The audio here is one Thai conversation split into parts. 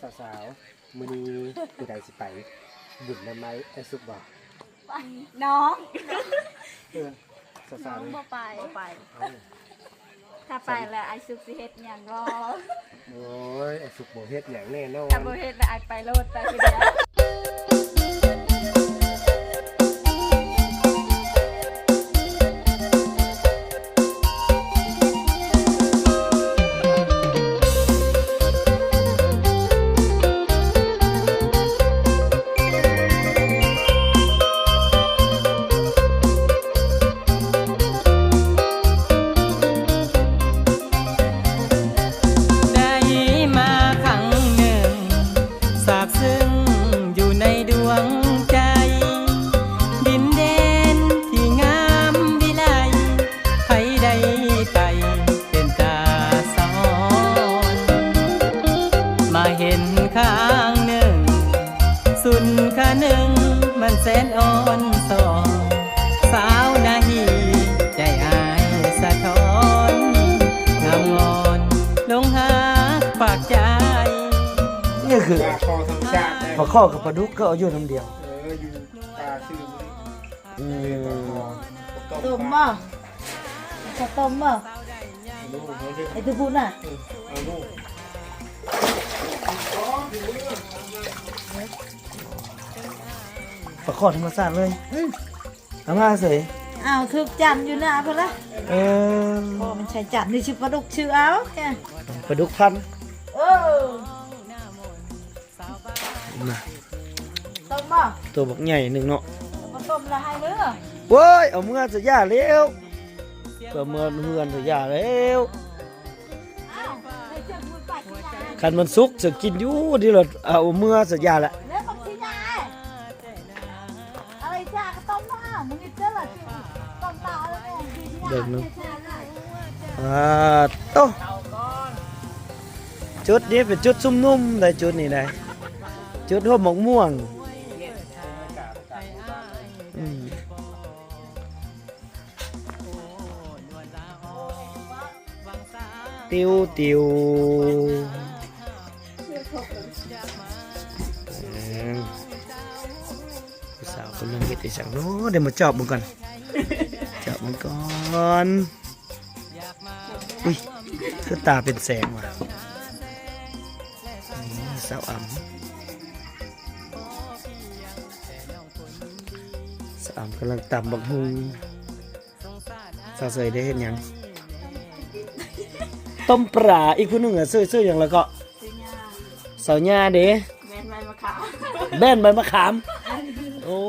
สาวๆมื้อนี้ผู้ใดสิไปบุญได้ไหมไอ้สุกบ่น้องสาวๆ บ่ไปถ้าไปแล้วไอ้สุกสิเฮ็ดหยังรอโอ้ยไอ้สุกบ่เฮ็ดหยังแน่นอนถ้าบ่เฮ็ดแล้วไอ้ไปโลดไปคือเดียวเห็นข้างหนึ่งสุนข้าหนึ่งมันแสนอ่อนสอนสาวนาฮีใจอายสะท้อนงามงอนลงหาปากใจนี่คือปลาข้อกับปลาดุกก็เอาอยู่น้ำเดียวอยู่ปลาซื้อต้มบ่จะต้มบ่ไอ้ทุกคนน่ะปลาข้อธรรมชาติเลยทำมาเสยอ้าวถึกจันอยู่นะเพิ่นละพอมันใช้จันนี่ชื่อปลาดุกชื่อเอาแค่ปลาดุกพันต้มบ่ ตัวบักใหญ่หนึ่งเนาะต้มละให้เด้อเว้ยเอาเมื่อจะย่าเร็วก็เมื่อเฮือนจะย่าเร็วคันมันสุกจะกินอยู่ดีหรอเอาเมื่อจะย่าละอะไรจ้าก็ต้มมามึงนี่เจ้าล่ะต้มตาแล้วเด็กนึงโตจุดนี้เป็นจุดซุ่มนุ่มได้จุดนี้ได้จุดหัวหมกม่วงติวสาวคนนึงเฮ็ดได้จังเนาะเดี๋ยวมาจอบมึงก่อนจอบมึงก่อนอุ้ยคือตาเป็นแสงว่ะสาวอ่ำกำลังตำบักฮุงสาวเสยได้เห็นยังต้มปลาอีกคนหนึ่งอ่ะซื้ออย่างแล้วก็สาวญาเด้แบนใบมะขามโอ้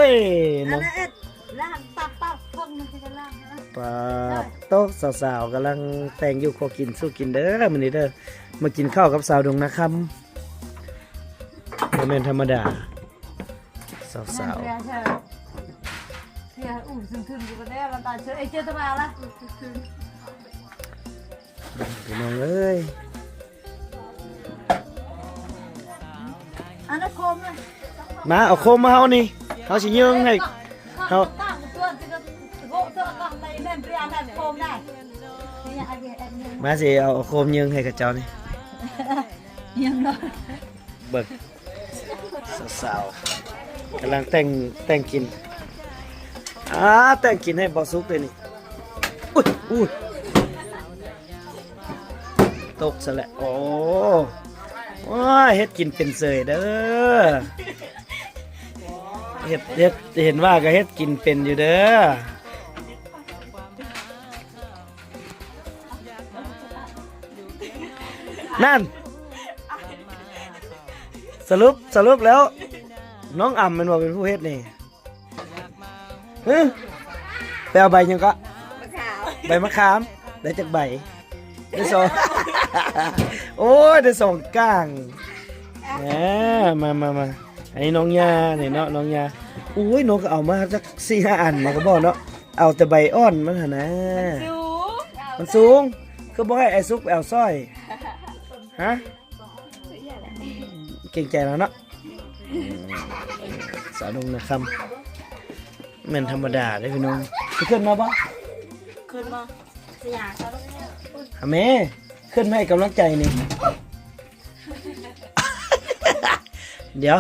ยน้องตับพวกมันจะล่างปลาโต๊ะสาวๆกำลังแต่งอยู่ขอกินสู้กินเด้อมื้อนี้เด้อมากินข้าวกับสาวดงนะครับบ่แม่นธรรมดาสาวเที่ยอุ่นซึมๆอยู่กันแล้วมันตาเชื่อไอ้เจ้าตะมาละพี่น้องเอ้ยอันนั้นโคมเลยมาเอาโคมมาเฮานี่เฮาสิยิงให้เฮามาสิเอาโคมยิงให้กับเจ้านี่ยิงเนาะเบิกสาวๆกำลังแต่งกินแต่งกินให้บ่สุกเลยนี่อุ้ยตกซะแล้วโอ้เฮ็ดกินเป็นเสยเด้อเฮ็ดเห็นว่าก็เฮ็ดกินเป็นอยู่เด้อนั่นสรุปแล้วน้องอ่ำมันบอกเป็นผู้เฮ็ดนี่ไปเอาใบยังก็ใบมะขามได้จากใบได้สองโอ้ยได้2ก้างมาอันนี้น้องยาเนี่ยเนาะน้องยาอุ้ยน้องก็เอามาสัก4-5 อันมาก็บอกเนาะเอาแต่ใบอ่อนมันหั่นนะมันสูงคือบ่ให้ไอ้ซุกไปเอาสร้อยฮะเก่งใจแล้วเนาะสาวดงนะครับแม่นธรรมดาได้พี่น้องขึ้นมาบ่ขึ้นมาเสียเขาต้องแม่ขึ้นมาให้กำลังใจนี่ เดี๋ยว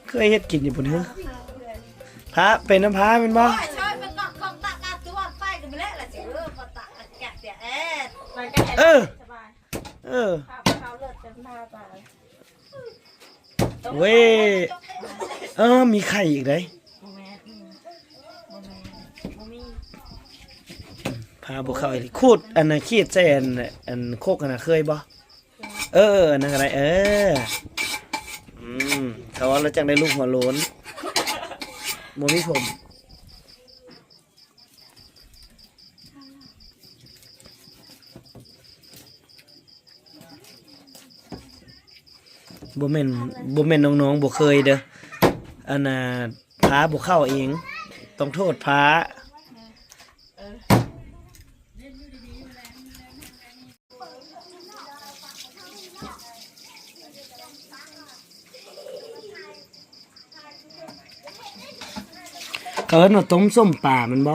เคยเฮ็ดกินอยู่พุ่นเด้อพระเป็นน้ำพระแม่นบ่ ช่วยมันก็ของตากาตัวไปกันไปแล้วล่ะสิปะตะแกะเสียไปกัน เออ สบาย เออ ข้าวเลือดเต็มหน้าตา เว้ยมีไข่อีกเด้ บ่แม่บ่มี พาบ่เข้าอีกขูดอันน่ะขีดใส่อันโคกอันน่ะเคยบ่อันนั้นก็ได้เขาว่าแล้วจังได้ลูกหัวโล้นบ่มีผมบ่แม่นน้องๆบ่เคยเด้ออันน่ะพาบ่เข้าเองต้องโทษพาเขาเอิ้นว่าต้มส้มป่ามันบ่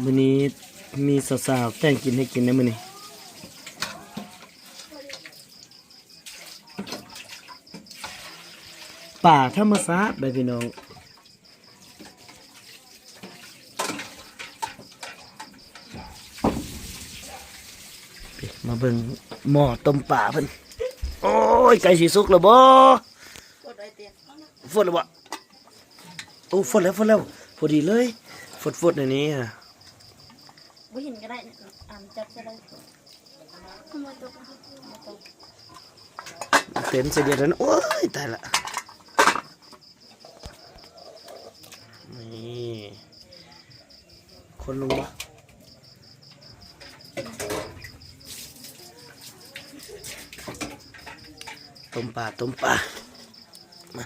มื้อนี้มีสาวๆแต่งกินให้กินได้มื้อนี้ป่าธรรมชาติได้พี่น้องมาเบิ่งหม้อต้มป่าเพิ่นโอ้ยไก่สิสุกแล้วบ่ฝนแล้วบ่โอ้ฝนแล้วพอดีเลยฝนในนี้อ่ะ บ่เห็นก็ได้จับก็ได้ เต็มเสียเดียวนั้นโอ้ยตายละนี่คนลงวะต้มปลามา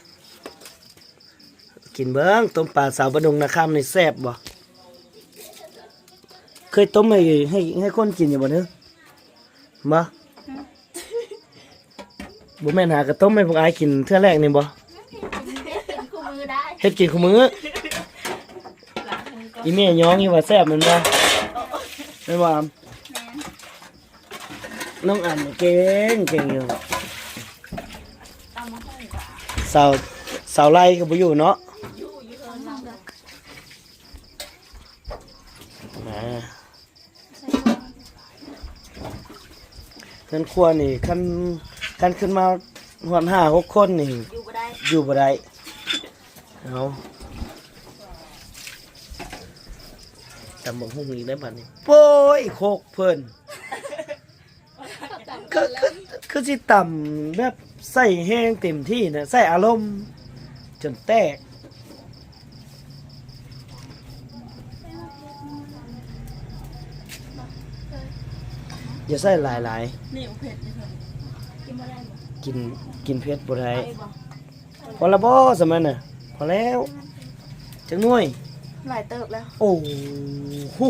กินเบิ้งต้มปลาสาวบดงนาคำในแซ่บบ่เคยต้มให้คนกินอยู่บ่เนื้อมาบ่แม่นหากระต้มให้พวกอายกินเทื่อแรกนี่บ่เฮ็ดกินคู่มื้ออีแม่ย้องอีว่าแซ่บแม่นบ่แม่นบ่อำน้องอ่ำเก่งอยู่สาวไล่ก็บ่อยู่เนาะมาเพิ่นครัวนี่คันขึ้นมาหอน5-6 คนนี่อยู่บ่ได้เอาตำบักหุ่งอีกได้บัดนี้โป้ยโคกเพิ่นคือสิต่ำแบบใส่แห้งเต็มที่นะใส่อารมณ์จนแตกอย่าใส่หลายๆกินเผ็ดบ่ได้พอละบ่สมัยน่ะพอแล้วจังหน่วยหลายเติบแล้วโอ้โห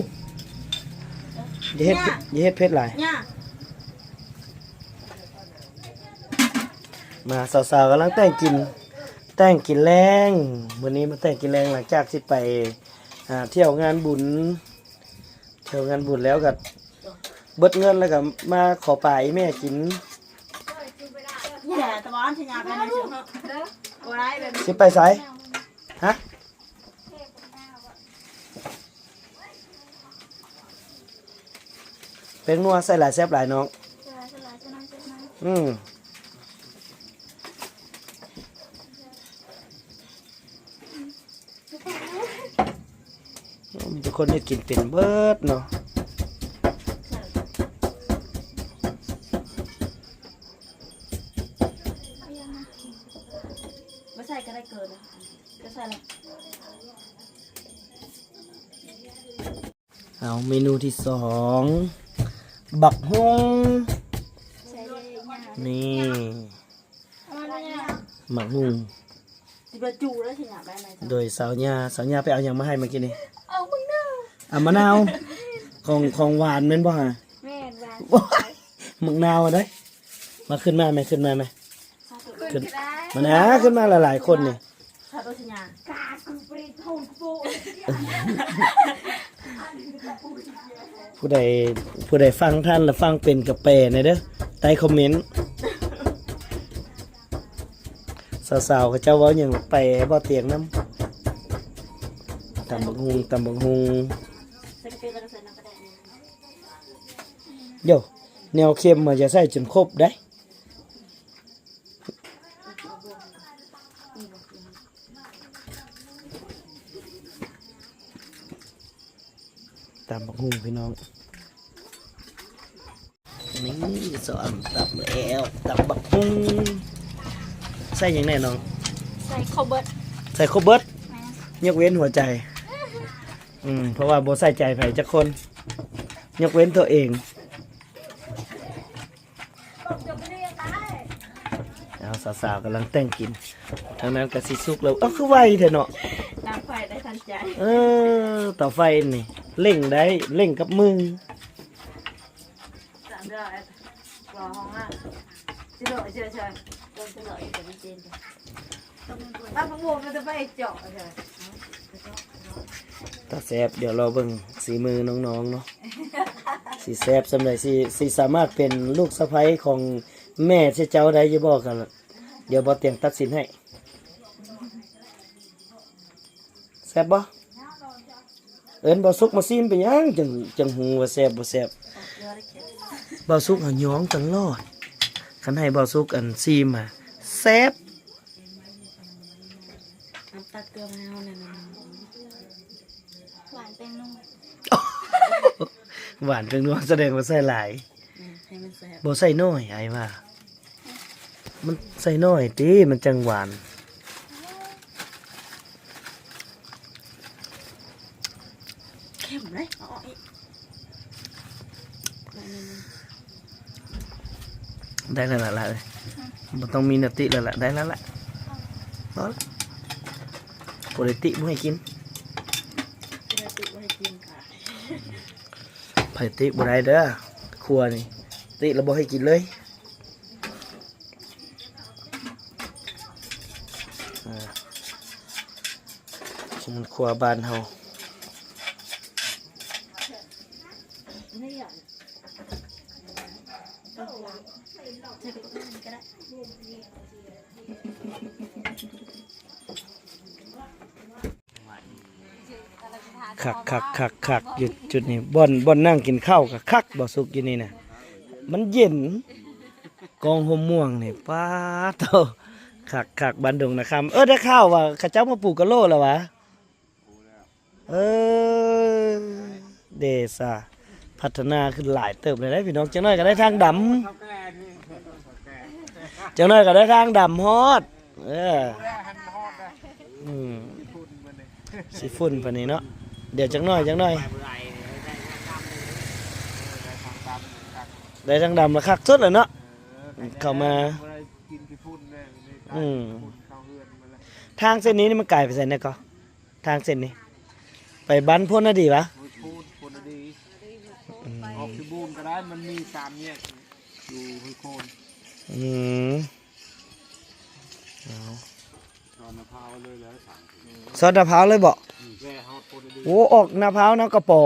อย่าเฮ็ดเผ็ดหลายมาสาวๆกำลังแต่งกินแรงวันนี้มาแต่งกินแรงหลังจากที่ไปเที่ยวงานบุญแล้วก็เบิดเงินแล้วก็มาขอป่าแม่กินตะวันชัญญาไปไหนเชียวโอ้ไรแบบ สิไปไสฮะเป็นนัวใส่หลายแซ่บหลายน้องมีทุกคนได้กินเป็นเบิดเนาะไม่ใส่ก็ได้เกินนะจะใส่อะไร เอาเมนูที่2บักฮงนี่บักฮงโดยสาวญาไปเอาอย่างมาให้เมื่อกี้นี่เอามะนาวของหวานแม่นบ่ฮะแม่นหวานมึกนาวได้มาขึ้นมาไหมขึ้นมานะขึ้นมาหลายๆคนนี่ ผู้ใดผู้ใดฟังท่านและฟังเป็นกับแปลหน่อยเด้อใต้คอมเมนต์สาวๆเขาเจ้าเว้าหยังไปให้บ่เตียงนำตำบักฮุงโยแนวเค็มมันจะใส่จนครบได้ตำบักฮุงพี่น้องนี่สอนตับแล้วตับบักฮุงใส่หยังแน่น้อง ใส่ข้าวเบิด ใส่ครบเบิดยกเว้นหัวใจเพราะว่าบ่ใส่ใจไผจักคนยกเว้นตัวเองเอาสาวๆกำลังแต่งกินทางนั้นก็สิสุกแล้วคือไวแท้เนาะ น้ำไฟได้ทันใจ ต่อไฟนี่เร่งได้เร่งกับมือ 3 เดือนรอห้องอ่ะสิโดเฉยๆต้นสิโดจะไม่เจนตั้งพวกมันจะไปเจาะเฉย ตาแซบเดี๋ยวเราเบิ่งสีมือน้องๆเนาะสีแซบสำหรับสีสามารถเป็นลูกสะใภ้ของแม่เจ้าได้อยังบอกกันล่ะเดี๋ยวบ่เตียงตัดสินให้แซบบ่เอิ้นบ่สุกมาซิมไปยังจังหูว่าแซบบ่แซบบ่สุกหาหยองจังรอดคันให้บ่สุกอันซีมอ่ะแซบ น้ำตาเกลือมะนาวนั่นหวานเป็นนุ่ม หวานเป็นนัวแสดงว่าใส่หลาย ให้มันแซ่บ บ่ใส่น้อยไอ้ว่ามันใส่น้อยติมันจังหวาน เข้มเลยอ๋อ ได้แล้วล่ะเลยมันต้องมีนติแล้วล่ะได้แล้วล่ะพอละปกติบ่ให้กินปกติบ่ได้เด้อครัวนี่ติแล้วบ่ให้กินเลยมันครัวบ้านเฮาคักอยู่จุดนี้บ่อนนั่งกินข้าวกับคักบ่สุกอยู่นี่น่ะมันเย็นกองห่มม่วงนี่ป้าโตคักบ้านดงนะครับได้ข้าวว่าเขาเจ้ามาปลูกกะโลแล้ววะเดซ่าพัฒนาขึ้นหลายเติบเลยนะพี่น้องจังน้อยก็ได้ทางดำจังน้อยก็ได้ทางดำฮอดสิฝุ่นปานนี้เนาะเดี๋ยวจังน้อยได้ทางดำแล้วคักสุดเลยเนาะเข้ามาทางเส้นนี้นี่มันไกลไปไสเนี่ยก็ทางเส้นนี้ไปบ้านพ้นน่ะดีปะออกสบูนก็ได้มันมี3แยกอยู่ห้วยโคนซอนมะพร้าวเลยแล้วซอสมะพร้าวเลยบ่โอ้ออกมะพร้าวน้ำกระป๋อ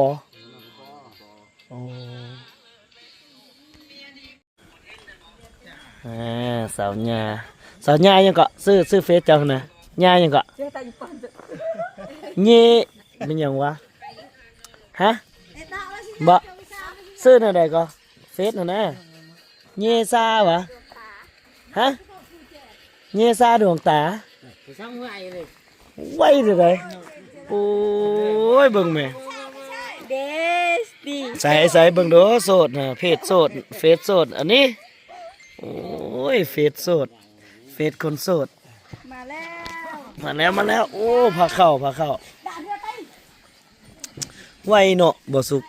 สาวหญ้ายังก็ซื้อเฟซเจ้านะหญ้ายังก็เงี้ยเป็นหยังวะฮะบ่ซื้อนั่นใดก็เฟซนั่นนะเงี้ยซาวะฮะเงี้ยซาดวงตาไว้เลยโอ้ยเบิ่งแม่เดสดี ใส่เบิ่งดูโสดนะเพจโสดเฟซโสดอันนี้โอ้ยเฟซโสดเฟซคนโสดมาแล้วโอ้พาเข้าไวเนาะบ่สุก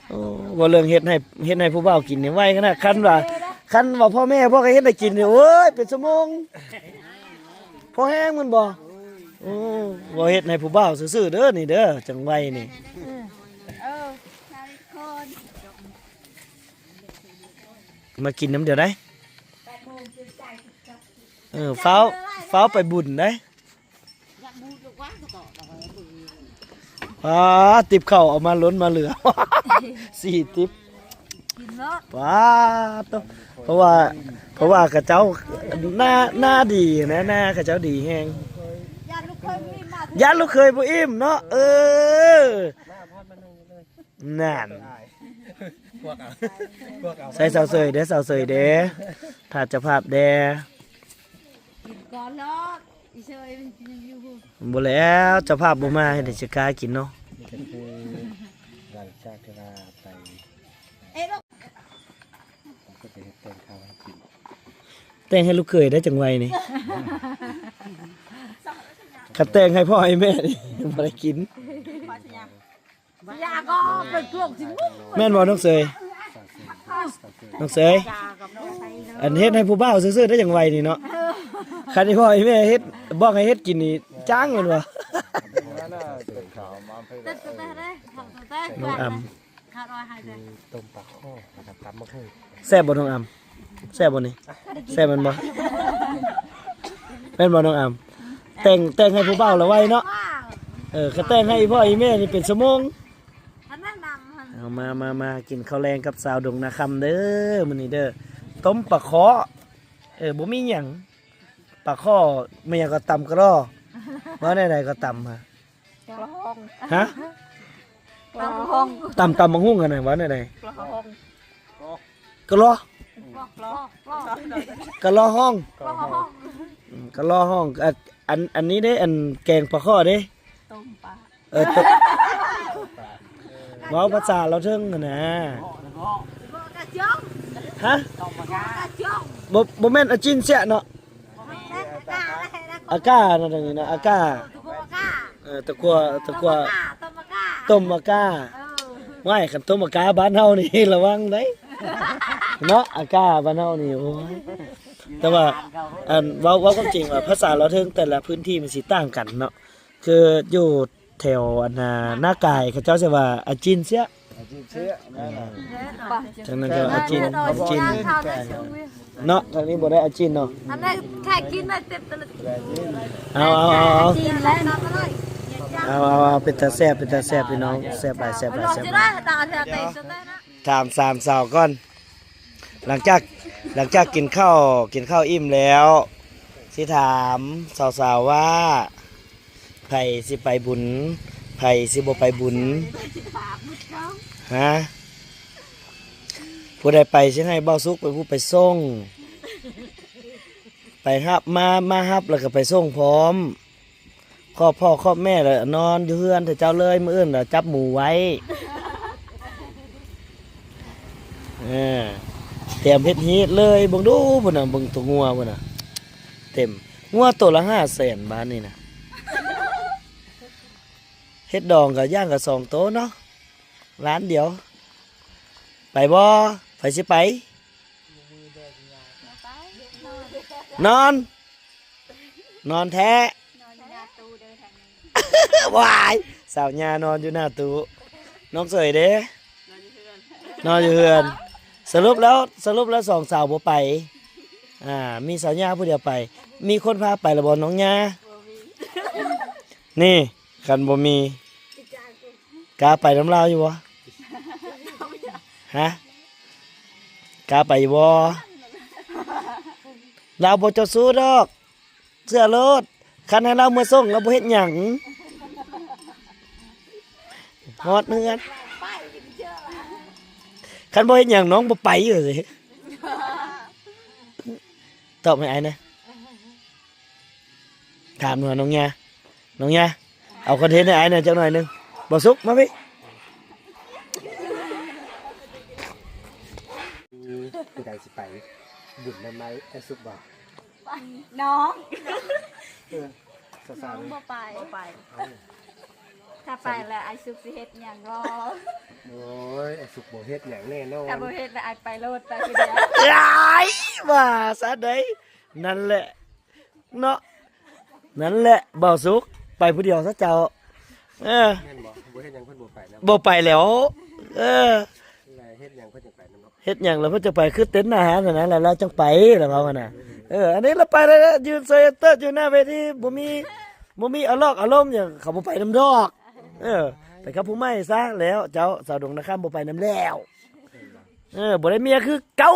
โอ้บ่เรื่องเฮ็ดให้ผู้บ่าวกินนี่ไวขนาดคันว่าพ่อแม่พ่อก็เฮ็ดให้กินนี่โอ้ยเป็นชั่วโมงพอแห้งมันบ่บ่เฮ็ดให้ผู้บ่าวซื่อๆเด้อนี่เด้อจังไวนี่มากินน้ำเดียวได้ฟ้าวไปบุญได้ ติบเข่าเอามาล้นมาเหลือ 4ติบ กินเนาะ ว้าตัวเพราะว่ากระเจ้าหน้าดีนะหน้ากระเจ้าดีแฮง ญาติลูกเคยมีมา ยันลูกเคยบ่อิ่มเนาะนั่นใส่สาวเสยเด้อสาวเสยเด้อถ้าจะภาพเด้อ กินก่อนเนาะอีเชยมันกินอยู่ บ่แล้วเจ้าภาพบ่มาให้ได้สิกล้ากินเนาะ หลังจากที่ว่าไป เอ๊ะลูก ผมก็ไปเฮ็ดแตงข้าวให้กิน แต่งให้ลูกเคยได้จังไวนี่ขัดแต่งให้พ่อให้แม่นี่บ่ได้กิน ยาก็เป็นพวกสิมุก แม่นบ่น้องเสยน้องเสย ยากับน้องไทยเนาะ อันเฮ็ดให้ผู้บ่าวซื่อๆได้จังไวนี่เนาะคันที่พ่อให้แม่เฮ็ดบอกให้เฮ็ดกินนี่จ้างแม่นบ่ นั่นน่ะเป็นข้าวมาไป เต้นเต้นได้ทำเต้น น้องอำ ขาดรอยหายใจ ต้มปลาข้อนะครับตำมะเขือ แซ่บบ่น้องอำแซ่บบ่นี่แซ่บแมันบ่แม่นบ่น้องอำแต่งให้ผู้บ่าวแล้วไว้เนาะ ว้าว ก็แต่งให้พ่อให้แม่นี่เป็นชั่วโมง ท่านแนะนำมัน เอามากินข้าวแรงกับสาวดงนาคำเด้อมื้อนี้เด้อต้มปลาขอบ่มีหยังปลาข้อไม่หยังก็ตำกระรอว่าได้ๆก็ตำฮะ ปลาห้อง ฮะ ปลาห้อง ตำบักหุ่งกันน่ะว่าได้ ปลาห้อง ๆกระรอ ปลาห้อง กระรอห้อง ปลาห้อง กระรอห้องอันนี้เด้อันแกงปลาข้อเด้ ต้มปลา ตกเว้าภาษาเราเทิงกันนะ กระจ้อง ฮะ กระจ้อง บ่แม่นอาจินเสียเนาะ กระ อาก้านั่นนี่นะอาก้า ตะกัวกะ ตะกัว ต้มมะกา ไม่คันต้มอากาบ้านเฮานี่ ระวังเด้เนาะอากาบ้านเฮานี่โอ้ยแต่ว่าอันเว้าความจริงว่าภาษาเราเทิงแต่ละพื้นที่มันสิต่างกันเนาะคืออยู่แถวอันหน้ากายเขาเจ้าสิว่าอาจินเสีย อาจจะเชื่อนั่นน่ะ จังนั้นก็อาจิน อาจิน เนาะทางนี้บ่ได้อาจินเนาะ อันนี้แค่กินได้เต็มตะลึง เอา กินแล้วนอนมาเลย เอาเป็นตาแซ่บพี่น้องแซ่บหลายแซ่บหลาย ลอง แซ่บ จะ หลา ได้ ย ตาเธอเตะจะได้นะ ถามสามสาวก่อน หลังจากกินข้าวอิ่มแล้วสิถามสาวๆว่าไผสิไปบุญไผสิบ่ไปบุญฮะผู้ใดไปสิให้เบ้าสุกไปผู้ไปส่งไปฮับมาฮับแล้วก็ไปส่งพร้อมครอบพ่อครอบแม่แล้วนอนอยู่เฮือนแต่เจ้าเลยมื้ออื่นแล้วจับหมูไว้ เตรียมเฮ็ดฮีทเลยเบิ่งดูพุ่นน่ะเบิ่งตัวงัวพุ่นน่ะเต็มงัวตัวละ500,000 บาทนี่นะเฮ็ดดองก็ย่างก็2โตเนาะร้านเดียว ไปบ่ไปสิไป นอนแท้วายสาวญานอนอยู่หน้าตู้น้องเสยเด้นอนอยู่เฮือนสรุปแล้วสองสาวบ่ไปมีสาวญาผู้เดียวไป มีคนพาไปละบ่น้องญานี่คันบ่มีกล้าไปน้ำลาวอยู่บ่ฮะกล้าไปอยู่บ่ลาวบ่เจ้าสู้ดอกเสื้อรถคันให้เราเมื่อส่งเราบ่เฮ็ดหยังฮอดเฮือนคันบ่เฮ็ดหยังน้องบ่ไปอยู่สิตอบให้ไอ้นะถามหน่อยน้องยาเอาคอนเทนต์ให้ไอ้หน่อยจักหน่อยหนึงบ่สุกมาพี่ ผู้ใดสิไปบุญได้ไหมไอ้สุกบ่ น้อง สาว บ่ไปถ้าไปแล้วไอซุกสิเฮ็ดหยังก็ ๆโอ้ยไอ้สุกบ่เฮ็ดหยังแน่นอน ถ้าบ่เฮ็ดแล้วไอไปโลดไปคือเดียว ยายว่าซะได้นั่นแหละเนาะนั่นแหละบ่สุกไปผู้เดียวซะเจ้าแม่นบ่บ่เฮ็ดหยังเพิ่นบ่ไปนะ บ่ไปแล้วเฮ็ดหยังเพิ่นจังไปนำเนาะ เฮ็ดหยังแล้วเพิ่นจะไปคือเต็นท์อาหารนั่นนะแล้วเราจังไปแล้วเฮาน่ะอันนี้เราไปแล้วนะยืนเซอยู่หน้าเวทีบ่มีอารมณ์หยังเขาบ่ไปนำดอก ไปกับผู้ใหม่ซะแล้วเจ้าสาวดงนะครับบ่ไปน้ำแล้วบ่ได้เมียคือเก่า